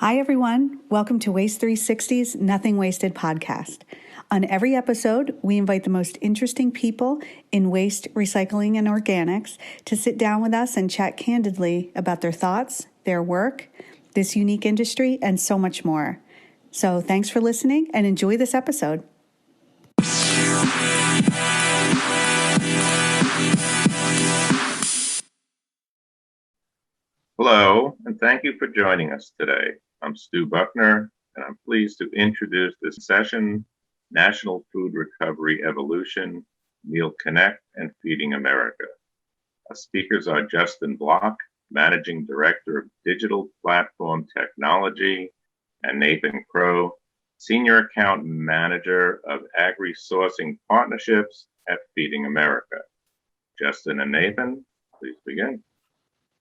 Hi, everyone. Welcome to Waste 360's Nothing Wasted podcast. On every episode, we invite the most interesting people in waste, recycling, and organics to sit down with us and chat candidly about their thoughts, their work, this unique industry, and so much more. So thanks for listening and enjoy this episode. Hello, and thank you for joining us today. I'm Stu Buckner, and I'm pleased to introduce this session, National Food Recovery Evolution, MealConnect and Feeding America. Our speakers are Justin Block, Managing Director of Digital Platform Technology, and Nathan Crone, Senior Account Manager of Agri Sourcing Partnerships at Feeding America. Justin and Nathan, please begin.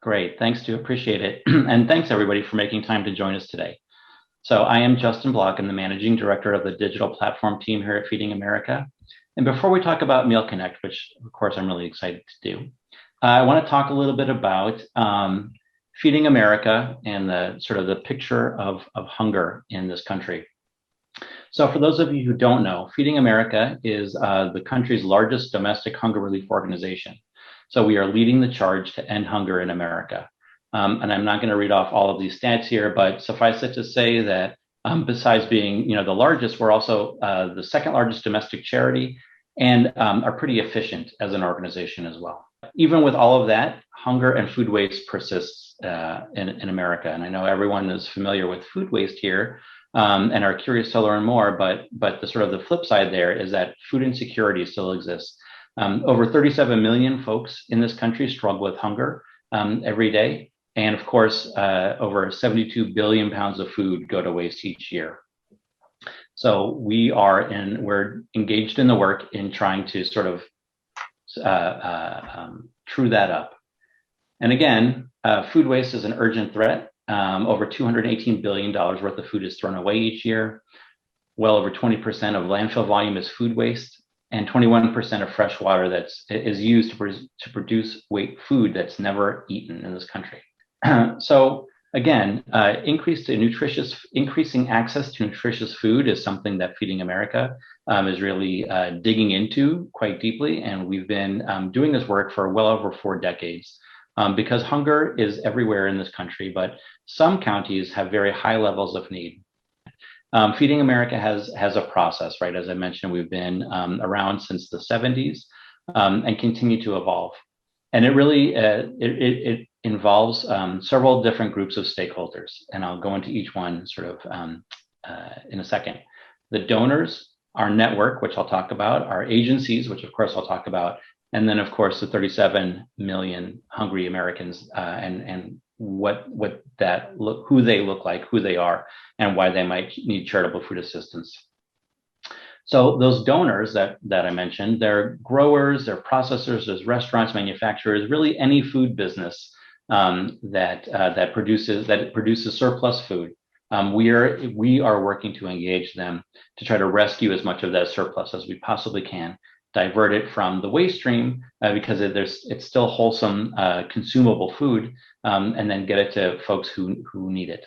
Great, thanks, Stu, appreciate it. And thanks everybody for making time to join us today. So I am Justin Block, I'm the Managing Director of the Digital Platform team here at Feeding America. And before we talk about MealConnect, which of course I'm really excited to do, I want to talk a little bit about Feeding America and the sort of the picture of hunger in this country. So for those of you who don't know, Feeding America is the country's largest domestic hunger relief organization. So we are leading the charge to end hunger in America. And I'm not going to read off all of these stats here, but suffice it to say that besides being the largest, we're also the second largest domestic charity and are pretty efficient as an organization as well. Even with all of that, hunger and food waste persists in America. And I know everyone is familiar with food waste here and are curious to learn more, but the sort of the flip side there is that food insecurity still exists. Over 37 million folks in this country struggle with hunger every day. And of course, over 72 billion pounds of food go to waste each year. So we're engaged in the work in trying to sort of true that up. And again, food waste is an urgent threat. Over $218 billion worth of food is thrown away each year. Well over 20% of landfill volume is food waste. And 21% of fresh water that is used to produce food that's never eaten in this country. So again, increasing access to nutritious food is something that Feeding America is really digging into quite deeply. And we've been doing this work for well over 4 decades because hunger is everywhere in this country, but some counties have very high levels of need. Feeding America has a process, right? As I mentioned, we've been around since the 70s and continue to evolve. And it really it involves several different groups of stakeholders, and I'll go into each one sort of in a second. The donors, our network, which I'll talk about, our agencies, which of course I'll talk about, and then of course the 37 million hungry Americans and who they look like, who they are, and why they might need charitable food assistance. So those donors that I mentioned, they're growers, they're processors, there's restaurants, manufacturers, really any food business that produces surplus food. We are working to engage them to try to rescue as much of that surplus as we possibly can, divert it from the waste stream because it's still wholesome, consumable food, and then get it to folks who need it.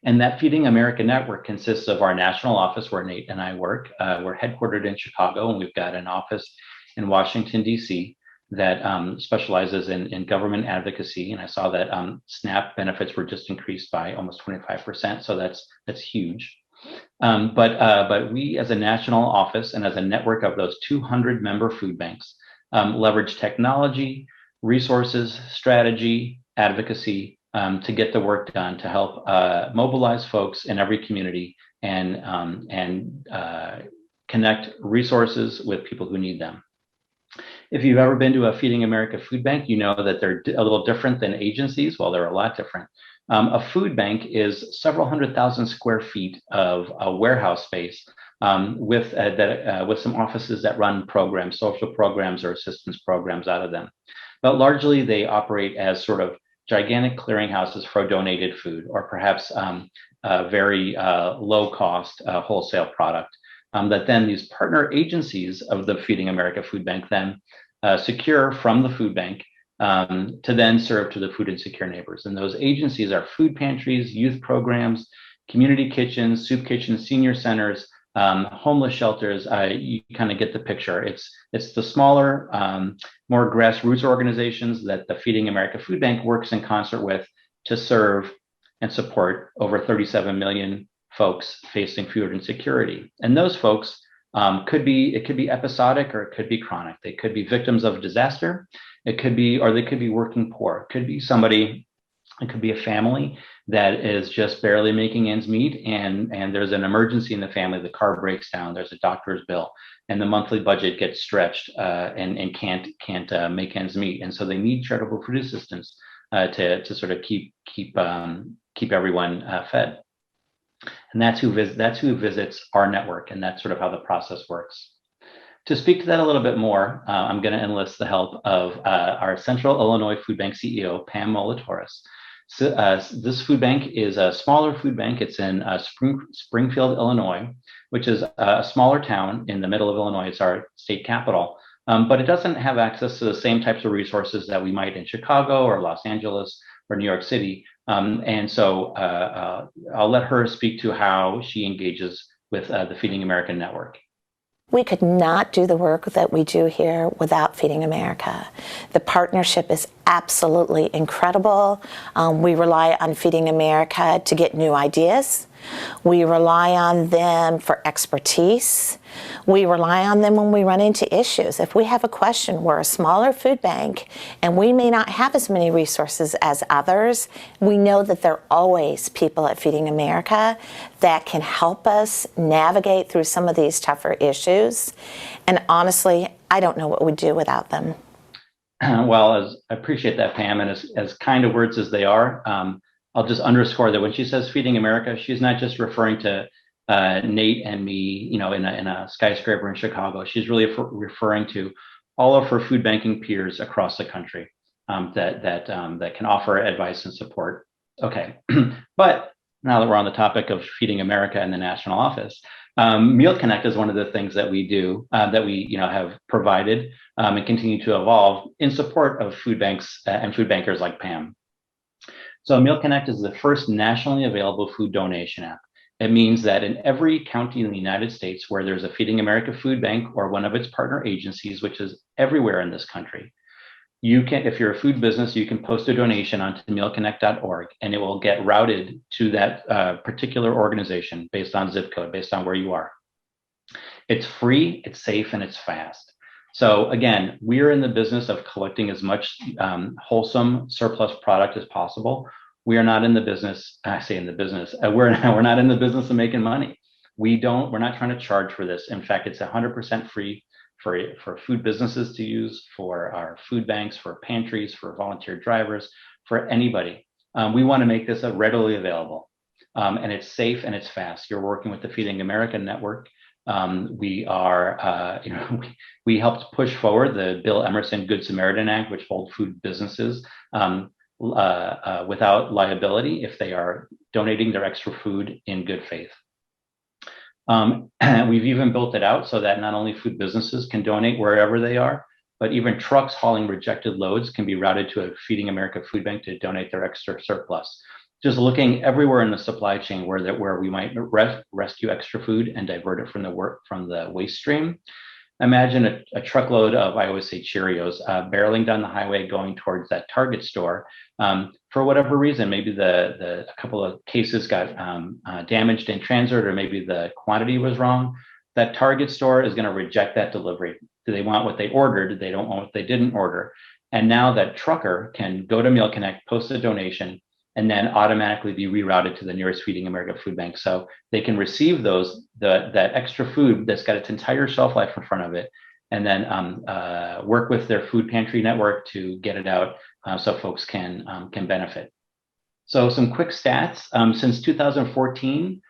And that Feeding America network consists of our national office where Nate and I work. We're headquartered in Chicago, and we've got an office in Washington, D.C. that specializes in government advocacy. And I saw that SNAP benefits were just increased by almost 25%, so that's huge. But we as a national office and as a network of those 200 member food banks leverage technology, resources, strategy, advocacy to get the work done to help mobilize folks in every community and connect resources with people who need them. If you've ever been to a Feeding America food bank, you know that they're a little different than agencies. Well, they're a lot different. A food bank is several 100,000 square feet of a warehouse space with some offices that run programs, social programs or assistance programs out of them. But largely they operate as sort of gigantic clearinghouses for donated food, or perhaps a very low cost wholesale product that then these partner agencies of the Feeding America Food Bank then secure from the food bank to then serve to the food insecure neighbors. And those agencies are food pantries, youth programs, community kitchens, soup kitchens, senior centers, homeless shelters. You kind of get the picture. It's the smaller, more grassroots organizations that the Feeding America Food Bank works in concert with to serve and support over 37 million folks facing food insecurity. And those folks could be episodic or it could be chronic. They could be victims of disaster. They could be working poor. It could be somebody. It could be a family that is just barely making ends meet, and there's an emergency in the family. The car breaks down. There's a doctor's bill, and the monthly budget gets stretched and can't make ends meet. And so they need charitable food assistance to sort of keep everyone fed. And that's who visits our network, and that's sort of how the process works. To speak to that a little bit more, I'm going to enlist the help of our Central Illinois Food Bank CEO, Pam Molitoris. So, this food bank is a smaller food bank. It's in Springfield, Illinois, which is a smaller town in the middle of Illinois. It's our state capital, but it doesn't have access to the same types of resources that we might in Chicago or Los Angeles or New York City. And so I'll let her speak to how she engages with the Feeding America network. We could not do the work that we do here without Feeding America. The partnership is absolutely incredible. We rely on Feeding America to get new ideas. We rely on them for expertise. We rely on them when we run into issues. If we have a question, we're a smaller food bank and we may not have as many resources as others. We know that there are always people at Feeding America that can help us navigate through some of these tougher issues. And honestly, I don't know what we'd do without them. Well, I appreciate that, Pam, and as kind of words as they are, I'll just underscore that when she says Feeding America, she's not just referring to Nate and me, in a skyscraper in Chicago. She's really referring to all of her food banking peers across the country that can offer advice and support. Okay, but now that we're on the topic of Feeding America in the national office, MealConnect is one of the things that we do that we have provided and continue to evolve in support of food banks and food bankers like Pam. So MealConnect is the first nationally available food donation app. It means that in every county in the United States where there's a Feeding America food bank or one of its partner agencies, which is everywhere in this country, you can, if you're a food business, you can post a donation onto MealConnect.org and it will get routed to that particular organization based on zip code, based on where you are. It's free, it's safe, and it's fast. So again, we're in the business of collecting as much wholesome surplus product as possible. We are not in the business. I say in the business. We're not in the business of making money. We're not trying to charge for this. In fact, it's 100% free for food businesses to use, for our food banks, for pantries, for volunteer drivers, for anybody. We want to make this readily available, and it's safe and it's fast. You're working with the Feeding America network. We helped push forward the Bill Emerson Good Samaritan Act, which holds food businesses without liability if they are donating their extra food in good faith. We've even built it out so that not only food businesses can donate wherever they are, but even trucks hauling rejected loads can be routed to a Feeding America food bank to donate their extra surplus. Just looking everywhere in the supply chain where we might rescue extra food and divert it from the waste stream. Imagine a truckload of, I always say, Cheerios barreling down the highway going towards that Target store. For whatever reason, maybe a couple of cases got damaged in transit, or maybe the quantity was wrong. That Target store is going to reject that delivery. Do they want what they ordered? They don't want what they didn't order. And now that trucker can go to MealConnect, post a donation, and then automatically be rerouted to the nearest Feeding America food bank. So they can receive that extra food that's got its entire shelf life in front of it, and then work with their food pantry network to get it out so folks can benefit. So some quick stats. Since 2014,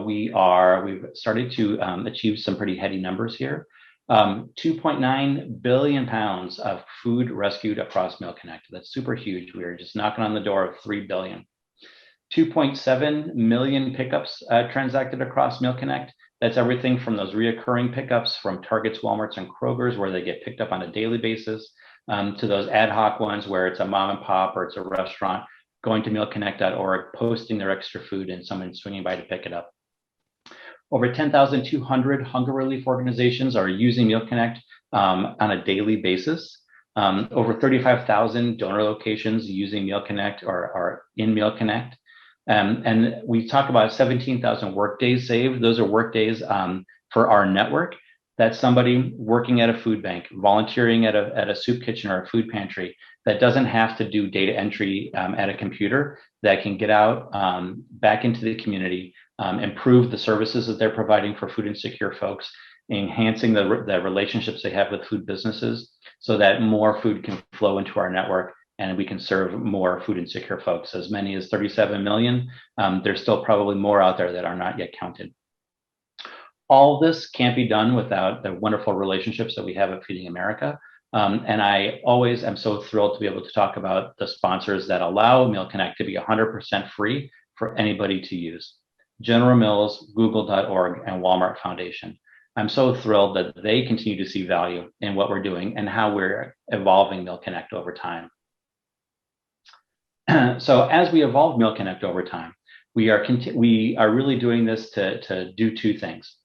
we've started to achieve some pretty heady numbers here. 2.9 billion pounds of food rescued across MealConnect. That's super huge. We are just knocking on the door of 3 billion. 2.7 million pickups transacted across MealConnect. That's everything from those reoccurring pickups from Targets, Walmarts, and Kroger's, where they get picked up on a daily basis, to those ad hoc ones where it's a mom and pop or it's a restaurant going to mealconnect.org, posting their extra food and someone swinging by to pick it up. Over 10,200 hunger relief organizations are using MealConnect on a daily basis. Over 35,000 donor locations using MealConnect or are in MealConnect. And we talk about 17,000 work days saved. Those are work days for our network. That's somebody working at a food bank, volunteering at a soup kitchen or a food pantry that doesn't have to do data entry at a computer, that can get out back into the community, improve the services that they're providing for food insecure folks, enhancing the relationships they have with food businesses so that more food can flow into our network and we can serve more food insecure folks, as many as 37 million. There's still probably more out there that are not yet counted. All this can't be done without the wonderful relationships that we have at Feeding America. And I always am so thrilled to be able to talk about the sponsors that allow MealConnect to be 100% free for anybody to use. General Mills, Google.org, and Walmart Foundation. I'm so thrilled that they continue to see value in what we're doing and how we're evolving MealConnect over time. So as we evolve MealConnect over time, we are really doing this to do two things.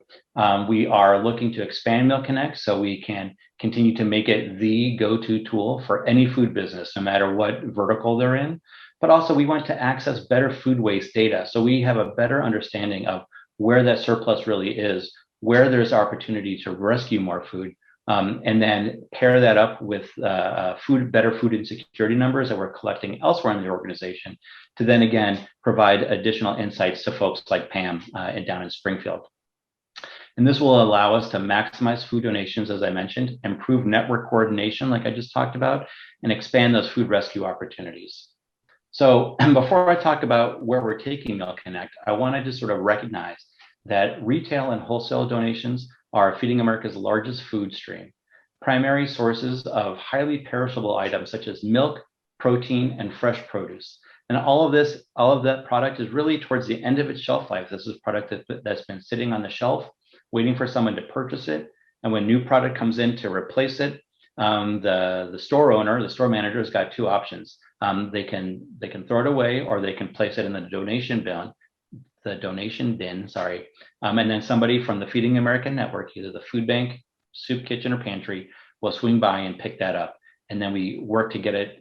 We are looking to expand MealConnect so we can continue to make it the go-to tool for any food business, no matter what vertical they're in. But also we want to access better food waste data so we have a better understanding of where that surplus really is, where there's opportunity to rescue more food, and then pair that up with better food insecurity numbers that we're collecting elsewhere in the organization to then again provide additional insights to folks like Pam down in Springfield. And this will allow us to maximize food donations, as I mentioned, improve network coordination, like I just talked about, and expand those food rescue opportunities. So before I talk about where we're taking MealConnect, I wanted to sort of recognize that retail and wholesale donations are Feeding America's largest food stream, primary sources of highly perishable items such as milk, protein, and fresh produce. And all of that product is really towards the end of its shelf life. This is product that's been sitting on the shelf, waiting for someone to purchase it. And when new product comes in to replace it, the store owner, the store manager has got two options. They can throw it away or they can place it in the donation bin, and then somebody from the Feeding America network, either the food bank, soup kitchen, or pantry, will swing by and pick that up. And then we work to get it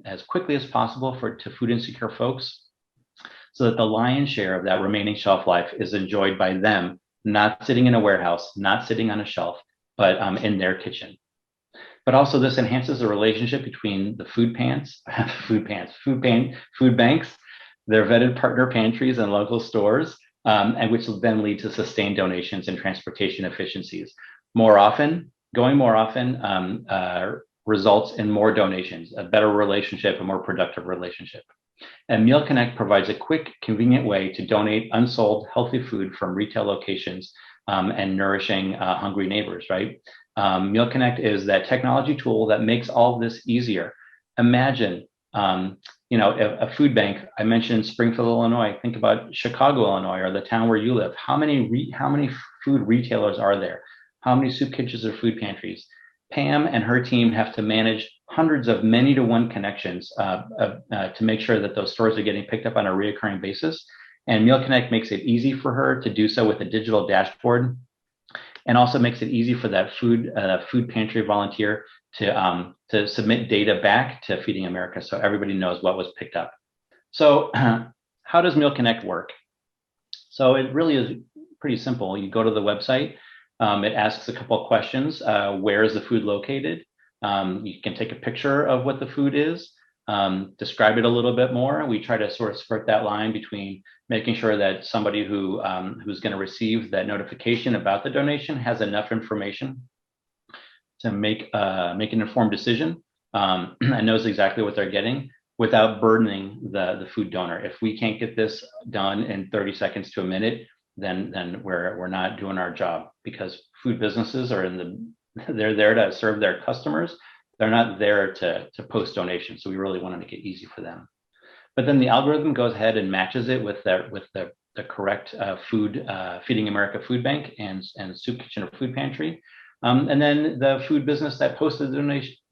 as quickly as possible to food insecure folks so that the lion's share of that remaining shelf life is enjoyed by them, not sitting in a warehouse, not sitting on a shelf, but in their kitchen. But also this enhances the relationship between the food banks, their vetted partner pantries and local stores, and which will then lead to sustained donations and transportation efficiencies. Going more often results in more donations, a better relationship, a more productive relationship. And MealConnect provides a quick, convenient way to donate unsold healthy food from retail locations and nourishing hungry neighbors, right? MealConnect is that technology tool that makes all of this easier. Imagine, a food bank. I mentioned Springfield, Illinois. Think about Chicago, Illinois, or the town where you live. How many food retailers are there? How many soup kitchens or food pantries? Pam and her team have to manage hundreds of many-to-one connections to make sure that those stores are getting picked up on a reoccurring basis. And MealConnect makes it easy for her to do so with a digital dashboard, and also makes it easy for that food pantry volunteer to submit data back to Feeding America so everybody knows what was picked up. So how does MealConnect work? So it really is pretty simple. You go to the website. It asks a couple of questions. Where is the food located? You can take a picture of what the food is, describe it a little bit more. We try to sort of skirt that line between making sure that somebody who's going to receive that notification about the donation has enough information to make an informed decision and knows exactly what they're getting without burdening the food donor. If we can't get this done in 30 seconds to a minute, then we're not doing our job, because food businesses they're there to serve their customers. They're not there to post donations. So we really want to make it easy for them. But then the algorithm goes ahead and matches it with the correct Feeding America food bank and soup kitchen or food pantry. And then the food business that posted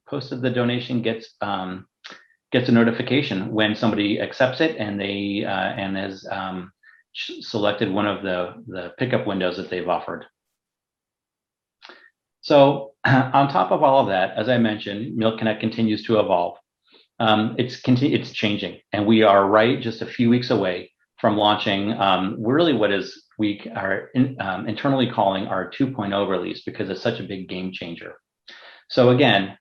posted the donation gets a notification when somebody accepts it and they and has selected one of the pickup windows that they've offered. So on top of all of that, as I mentioned, MealConnect continues to evolve. It's changing, and we are just a few weeks away from launching really what is we are internally calling our 2.0 release, because it's such a big game changer. So again,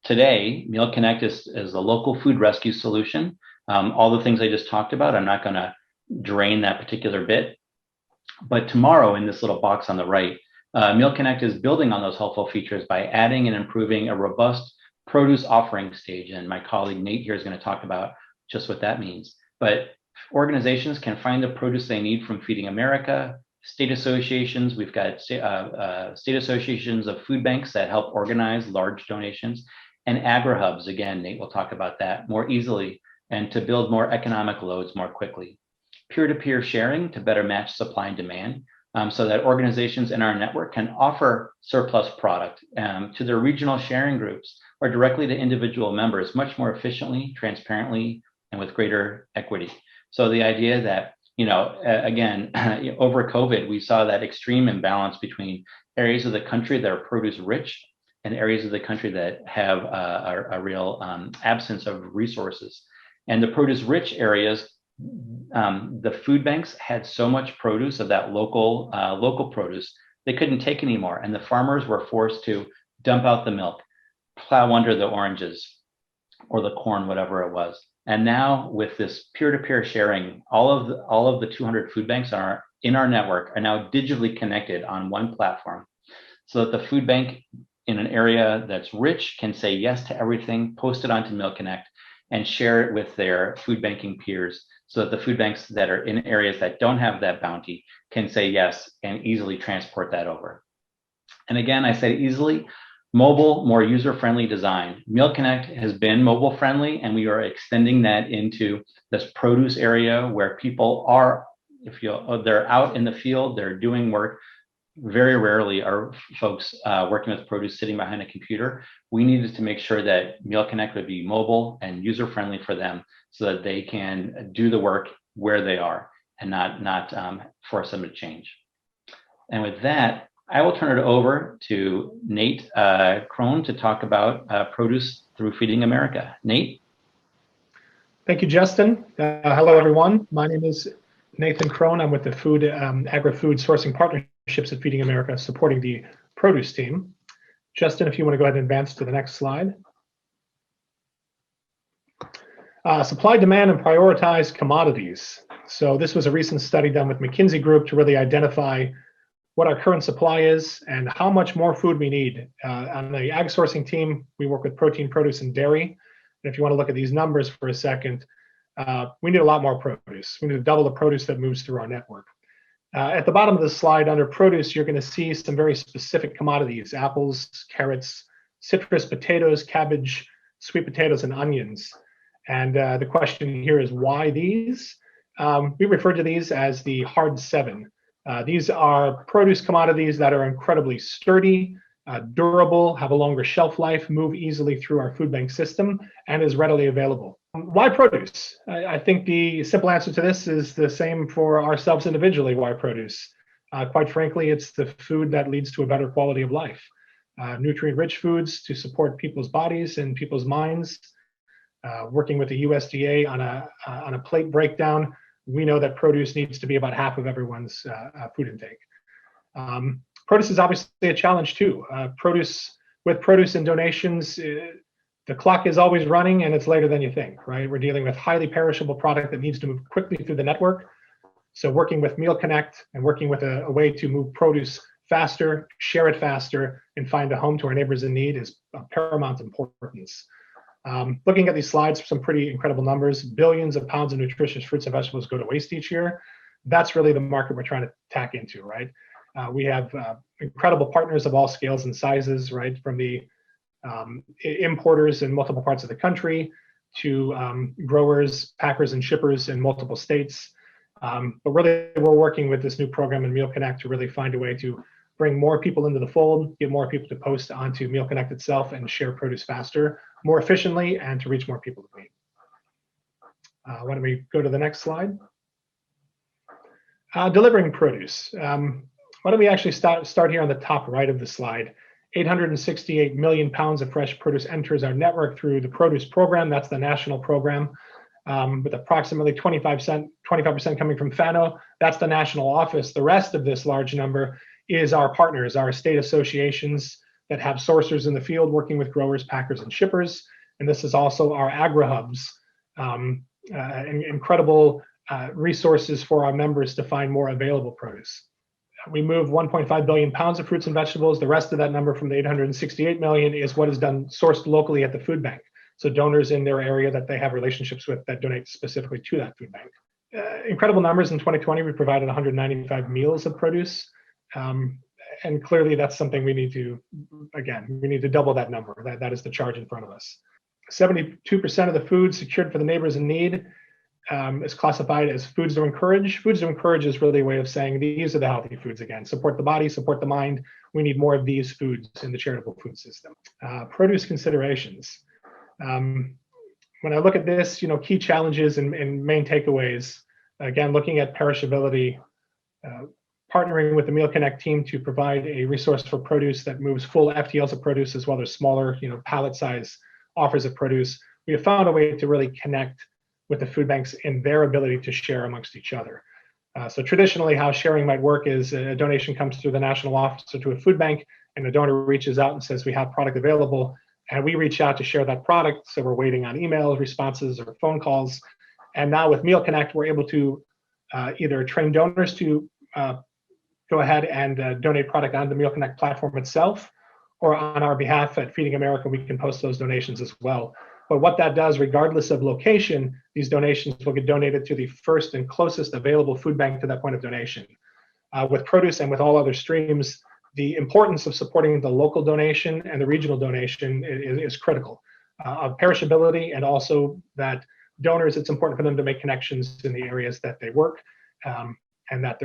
today, MealConnect is a local food rescue solution. All the things I just talked about, I'm not going to drain that particular bit. But tomorrow, in this little box on the right, MealConnect is building on those helpful features by adding and improving a robust produce offering stage. And my colleague Nate here is going to talk about just what that means. But organizations can find the produce they need from Feeding America, state associations. We've got state associations of food banks that help organize large donations, and agri-hubs. Again, Nate will talk about that more easily, and to build more economic loads more quickly. Peer-to-peer sharing to better match supply and demand, so that organizations in our network can offer surplus product to their regional sharing groups or directly to individual members much more efficiently, transparently, and with greater equity. So the idea that, again, over COVID, we saw that extreme imbalance between areas of the country that are produce rich and areas of the country that have a real absence of resources. And the produce rich areas, the food banks had so much produce of that local produce, they couldn't take anymore. And the farmers were forced to dump out the milk, plow under the oranges or the corn, whatever it was. And now with this peer-to-peer sharing, all of the 200 food banks in our network are now digitally connected on one platform, so that the food bank in an area that's rich can say yes to everything, post it onto MealConnect, and share it with their food banking peers, so that the food banks that are in areas that don't have that bounty can say yes and easily transport that over. And again, I say easily. Mobile, more user-friendly design. MealConnect has been mobile-friendly, and we are extending that into this produce area where people are, they're out in the field, they're doing work. Very rarely are folks working with produce sitting behind a computer. We needed to make sure that MealConnect would be mobile and user-friendly for them, so that they can do the work where they are and not force them to change. And with that, I will turn it over to Nate Crone to talk about produce through Feeding America. Nate? Thank you, Justin. Hello, everyone. My name is Nathan Crone. I'm with the Agri-Food Sourcing Partnerships at Feeding America, supporting the produce team. Justin, if you want to go ahead and advance to the next slide. Supply, demand, and prioritize commodities. So this was a recent study done with McKinsey Group to really identify what our current supply is and how much more food we need. On the ag sourcing team, we work with protein, produce, and dairy. And if you want to look at these numbers for a second, we need a lot more produce. We need to double the produce that moves through our network. At the bottom of the slide under produce, you're going to see some very specific commodities: apples, carrots, citrus, potatoes, cabbage, sweet potatoes, and onions. And the question here is, why these? We refer to these as the hard seven. These are produce commodities that are incredibly sturdy, durable, have a longer shelf life, move easily through our food bank system, and is readily available. Why produce? I think the simple answer to this is the same for ourselves individually. Why produce? Quite frankly, it's the food that leads to a better quality of life. Nutrient-rich foods to support people's bodies and people's minds. Working with the USDA on a plate breakdown, we know that produce needs to be about half of everyone's food intake. Produce is obviously a challenge too. With produce and donations, the clock is always running and it's later than you think, right? We're dealing with highly perishable product that needs to move quickly through the network. So working with MealConnect and working with a way to move produce faster, share it faster, and find a home to our neighbors in need is of paramount importance. Looking at these slides, some pretty incredible numbers. Billions of pounds of nutritious fruits and vegetables go to waste each year. That's really the market we're trying to tack into, right? We have incredible partners of all scales and sizes, right? From the importers in multiple parts of the country to growers, packers, and shippers in multiple states. But really, we're working with this new program in MealConnect to really find a way to bring more people into the fold, get more people to post onto MealConnect itself and share produce faster, more efficiently, and to reach more people in need. Why don't we go to the next slide? Delivering produce. Why don't we actually start here on the top right of the slide? 868 million pounds of fresh produce enters our network through the produce program. That's the national program, with approximately 25% coming from FANO. That's the national office. The rest of this large number is our partners, our state associations that have sourcers in the field working with growers, packers, and shippers. And this is also our agri hubs, incredible resources for our members to find more available produce. We move 1.5 billion pounds of fruits and vegetables. The rest of that number from the 868 million is what is done sourced locally at the food bank. So donors in their area that they have relationships with that donate specifically to that food bank. Incredible numbers. In 2020, we provided 195 meals of produce. And clearly that's something we need to, again, we need to double that number. That is the charge in front of us. 72% of the food secured for the neighbors in need is classified as foods to encourage. Foods to encourage is really a way of saying these are the healthy foods again. Support the body, support the mind. We need more of these foods in the charitable food system. Produce considerations. When I look at this, key challenges and main takeaways, again, looking at perishability, partnering with the MealConnect team to provide a resource for produce that moves full FTLs of produce as well as smaller, pallet size offers of produce. We have found a way to really connect with the food banks in their ability to share amongst each other. So traditionally, how sharing might work is a donation comes through the national office or to a food bank, and the donor reaches out and says, we have product available, and we reach out to share that product. So we're waiting on email responses or phone calls. And now with MealConnect, we're able to either train donors to go ahead and donate product on the MealConnect platform itself, or on our behalf at Feeding America, we can post those donations as well. But what that does, regardless of location, these donations will get donated to the first and closest available food bank to that point of donation. With produce and with all other streams, the importance of supporting the local donation and the regional donation is critical. Of perishability, and also that donors, it's important for them to make connections in the areas that they work, and that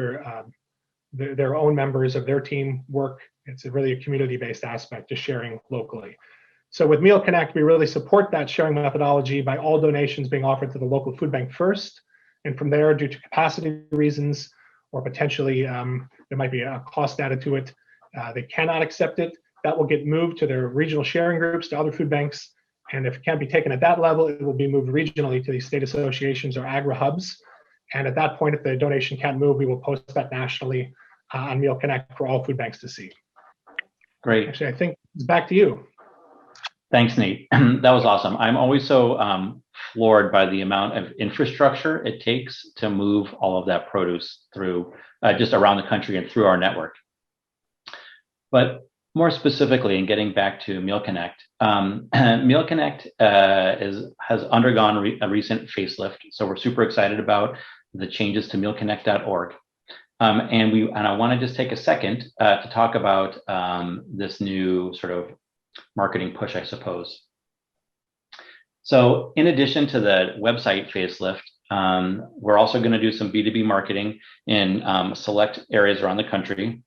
their own members of their team work. It's really a community-based aspect to sharing locally. So with MealConnect, we really support that sharing methodology by all donations being offered to the local food bank first. And from there, due to capacity reasons, or potentially there might be a cost added to it, they cannot accept it. That will get moved to their regional sharing groups, to other food banks. And if it can't be taken at that level, it will be moved regionally to these state associations or agri hubs. And at that point, if the donation can't move, we will post that nationally on MealConnect for all food banks to see. Great. Actually, I think it's back to you. Thanks, Nate. That was awesome. I'm always so floored by the amount of infrastructure it takes to move all of that produce through just around the country and through our network. But more specifically, in getting back to MealConnect, MealConnect has undergone a recent facelift. So we're super excited about the changes to MealConnect.org. And I want to just take a second to talk about this new sort of marketing push, I suppose. So in addition to the website facelift, we're also going to do some B2B marketing in select areas around the country,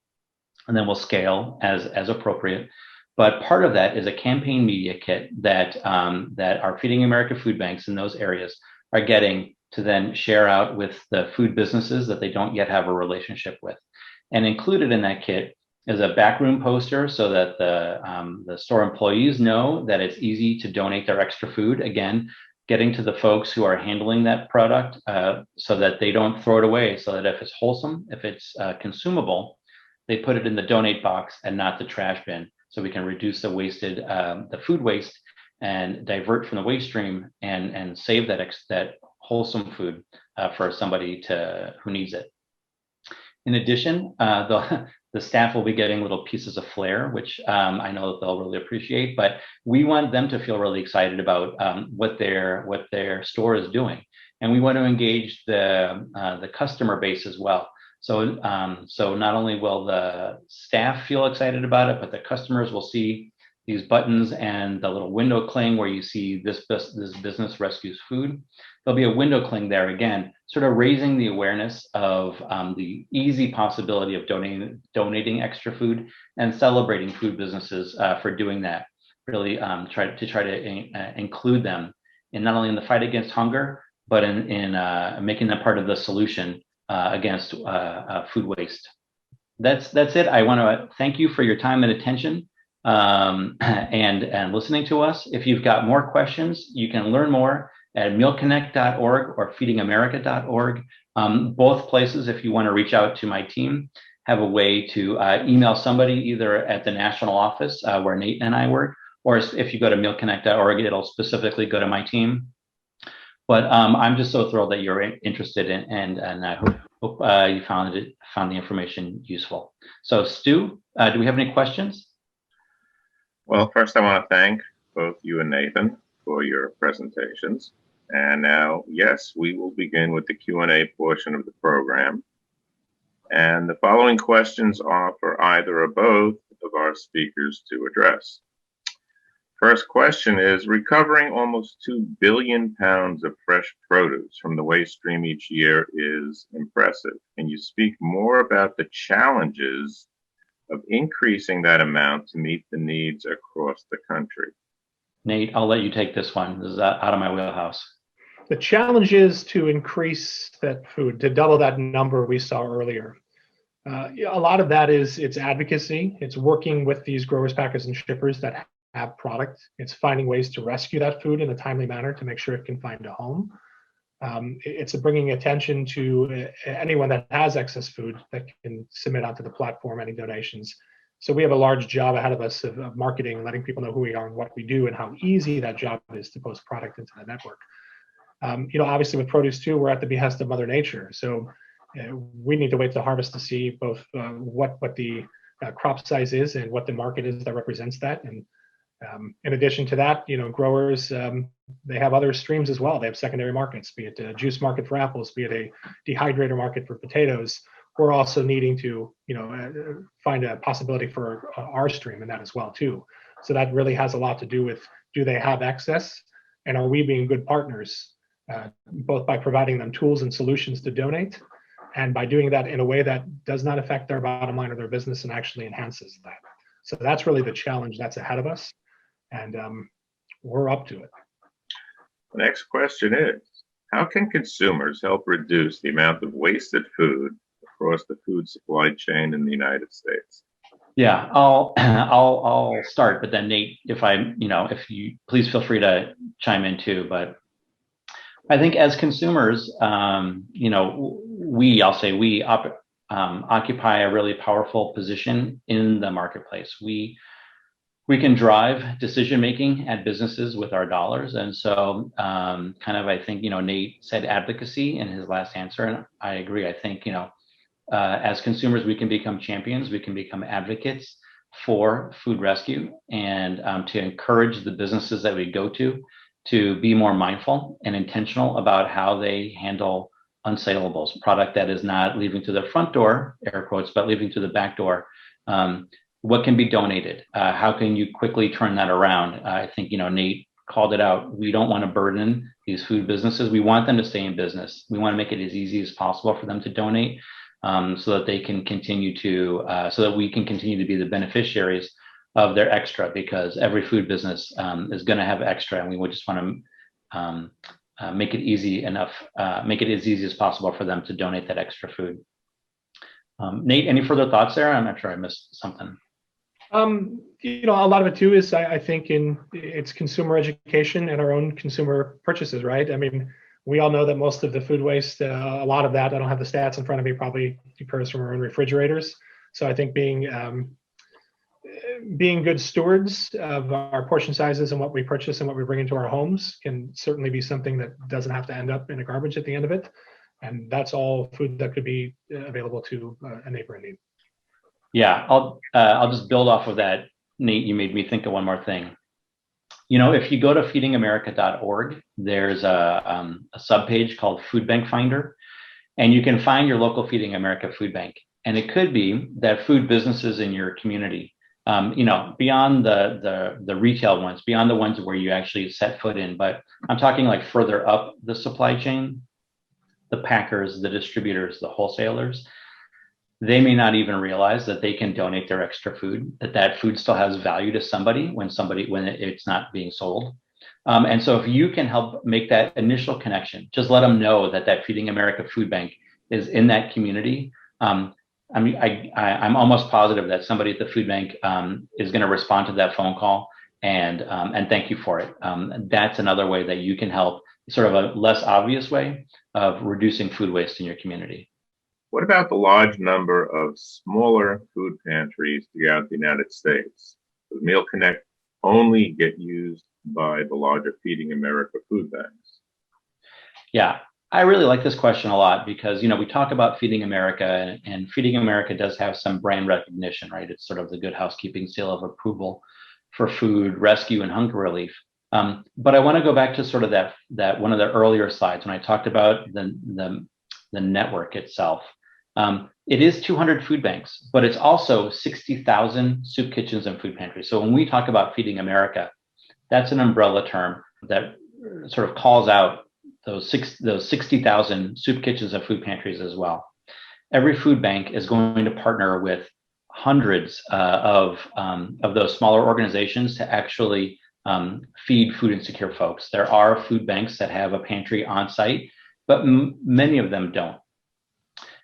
and then we'll scale as appropriate. But part of that is a campaign media kit that our Feeding America food banks in those areas are getting to then share out with the food businesses that they don't yet have a relationship with. And included in that kit is a backroom poster so that the store employees know that it's easy to donate their extra food. Again, getting to the folks who are handling that product so that they don't throw it away, so that if it's wholesome, if it's consumable, they put it in the donate box and not the trash bin, so we can reduce the food waste and divert from the waste stream and save that wholesome food for somebody who needs it. In addition, the staff will be getting little pieces of flair, which I know that they'll really appreciate, but we want them to feel really excited about what their store is doing. And we want to engage the customer base as well. So not only will the staff feel excited about it, but the customers will see these buttons and the little window cling where you see this business rescues food. There'll be a window cling there again, sort of raising the awareness of the easy possibility of donating extra food and celebrating food businesses for doing that. Really try to include them in not only in the fight against hunger, but in making them part of the solution against food waste. That's it. I want to thank you for your time and attention and listening to us. If you've got more questions, you can learn more at MealConnect.org or feedingamerica.org. Both places, if you want to reach out to my team, have a way to email somebody either at the national office where Nate and I work, or if you go to MealConnect.org, it'll specifically go to my team. But I'm just so thrilled that you're interested in, and I hope you found the information useful. So Stu, do we have any questions? Well, first I want to thank both you and Nathan for your presentations. And now, yes, we will begin with the Q&A portion of the program. And the following questions are for either or both of our speakers to address. First question is, recovering almost 2 billion pounds of fresh produce from the waste stream each year is impressive. Can you speak more about the challenges of increasing that amount to meet the needs across the country? Nate, I'll let you take this one. This is out of my wheelhouse. The challenge is to increase that food, to double that number we saw earlier. A lot of that is it's advocacy. It's working with these growers, packers, and shippers that have product. It's finding ways to rescue that food in a timely manner to make sure it can find a home. It's bringing attention to anyone that has excess food that can submit onto the platform any donations. So we have a large job ahead of us of marketing, letting people know who we are and what we do and how easy that job is to post product into the network. Obviously with produce too, we're at the behest of Mother Nature. So we need to wait to harvest to see both what the crop size is and what the market is that represents that. And in addition to that, growers, they have other streams as well. They have secondary markets, be it a juice market for apples, be it a dehydrator market for potatoes. We're also needing to, find a possibility for our stream in that as well too. So that really has a lot to do with, do they have access, and are we being good partners, both by providing them tools and solutions to donate, and by doing that in a way that does not affect their bottom line or their business and actually enhances that. So that's really the challenge that's ahead of us, and we're up to it. The next question is, how can consumers help reduce the amount of wasted food across the food supply chain in the United States? Yeah, I'll start, but then Nate, if you please feel free to chime in too. But I think as consumers, we occupy a really powerful position in the marketplace. We can drive decision making at businesses with our dollars, and so I think Nate said advocacy in his last answer, and I agree. I think as consumers, we can become champions. We can become advocates for food rescue, and to encourage the businesses that we go to be more mindful and intentional about how they handle unsaleables, product that is not leaving to the front door, air quotes, but leaving to the back door. What can be donated? How can you quickly turn that around? I think, Nate called it out. We don't want to burden these food businesses. We want them to stay in business. We want to make it as easy as possible for them to donate, so that they can continue to, so that we can continue to be the beneficiaries of their extra, because every food business is going to have extra, and we would just want to make it easy enough, make it as easy as possible for them to donate that extra food. Nate, any further thoughts there? I'm not sure I missed something. A lot of it too is I think it's consumer education and our own consumer purchases, right? I mean, we all know that most of the food waste, a lot of that, I don't have the stats in front of me, probably occurs from our own refrigerators. So I think being good stewards of our portion sizes and what we purchase and what we bring into our homes can certainly be something that doesn't have to end up in a garbage at the end of it. And that's all food that could be available to a neighbor in need. Yeah, I'll just build off of that. Nate, you made me think of one more thing. If you go to feedingamerica.org, there's a subpage called Food Bank Finder, and you can find your local Feeding America food bank. And it could be that food businesses in your community beyond the retail ones, beyond the ones where you actually set foot in, but I'm talking like further up the supply chain, the packers, the distributors, the wholesalers. They may not even realize that they can donate their extra food, that food still has value to somebody when it's not being sold. And so if you can help make that initial connection, just let them know that Feeding America food bank is in that community. I'm almost positive that somebody at the food bank is going to respond to that phone call and thank you for it. That's another way that you can help, sort of a less obvious way of reducing food waste in your community. What about the large number of smaller food pantries throughout the United States? Does MealConnect only get used by the larger Feeding America food banks? Yeah, I really like this question a lot because, we talk about Feeding America and Feeding America does have some brand recognition, right? It's sort of the Good Housekeeping seal of approval for food rescue and hunger relief. But I want to go back to sort of that one of the earlier slides when I talked about the network itself. It is 200 food banks, but it's also 60,000 soup kitchens and food pantries. So when we talk about Feeding America, that's an umbrella term that sort of calls out those 60,000 soup kitchens and food pantries as well. Every food bank is going to partner with hundreds of those smaller organizations to actually feed food insecure folks. There are food banks that have a pantry on site, but many of them don't.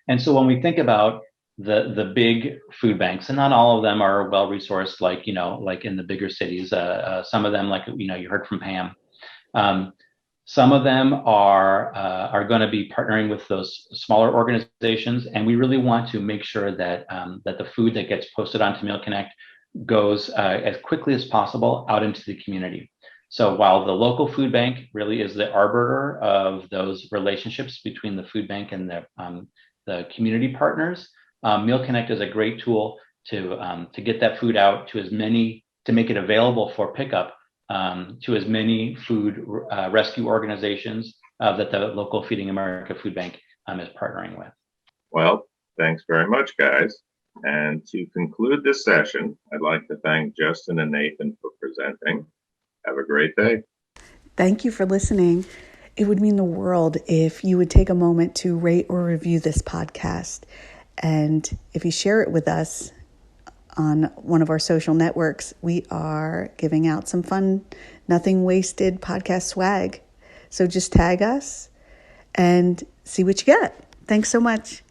And so when we think about the big food banks, and not all of them are well resourced, like in the bigger cities. Some of them, like you heard from Pam. Some of them are going to be partnering with those smaller organizations, and we really want to make sure that the food that gets posted onto MealConnect goes as quickly as possible out into the community. So while the local food bank really is the arbiter of those relationships between the food bank and the community partners, MealConnect is a great tool to get that food out to make it available for pickup to as many food rescue organizations that the local Feeding America food bank is partnering with. Well, thanks very much, guys. And to conclude this session, I'd like to thank Justin and Nathan for presenting. Have a great day. Thank you for listening. It would mean the world if you would take a moment to rate or review this podcast. And if you share it with us on one of our social networks, we are giving out some fun, nothing wasted podcast swag. So just tag us and see what you get. Thanks so much.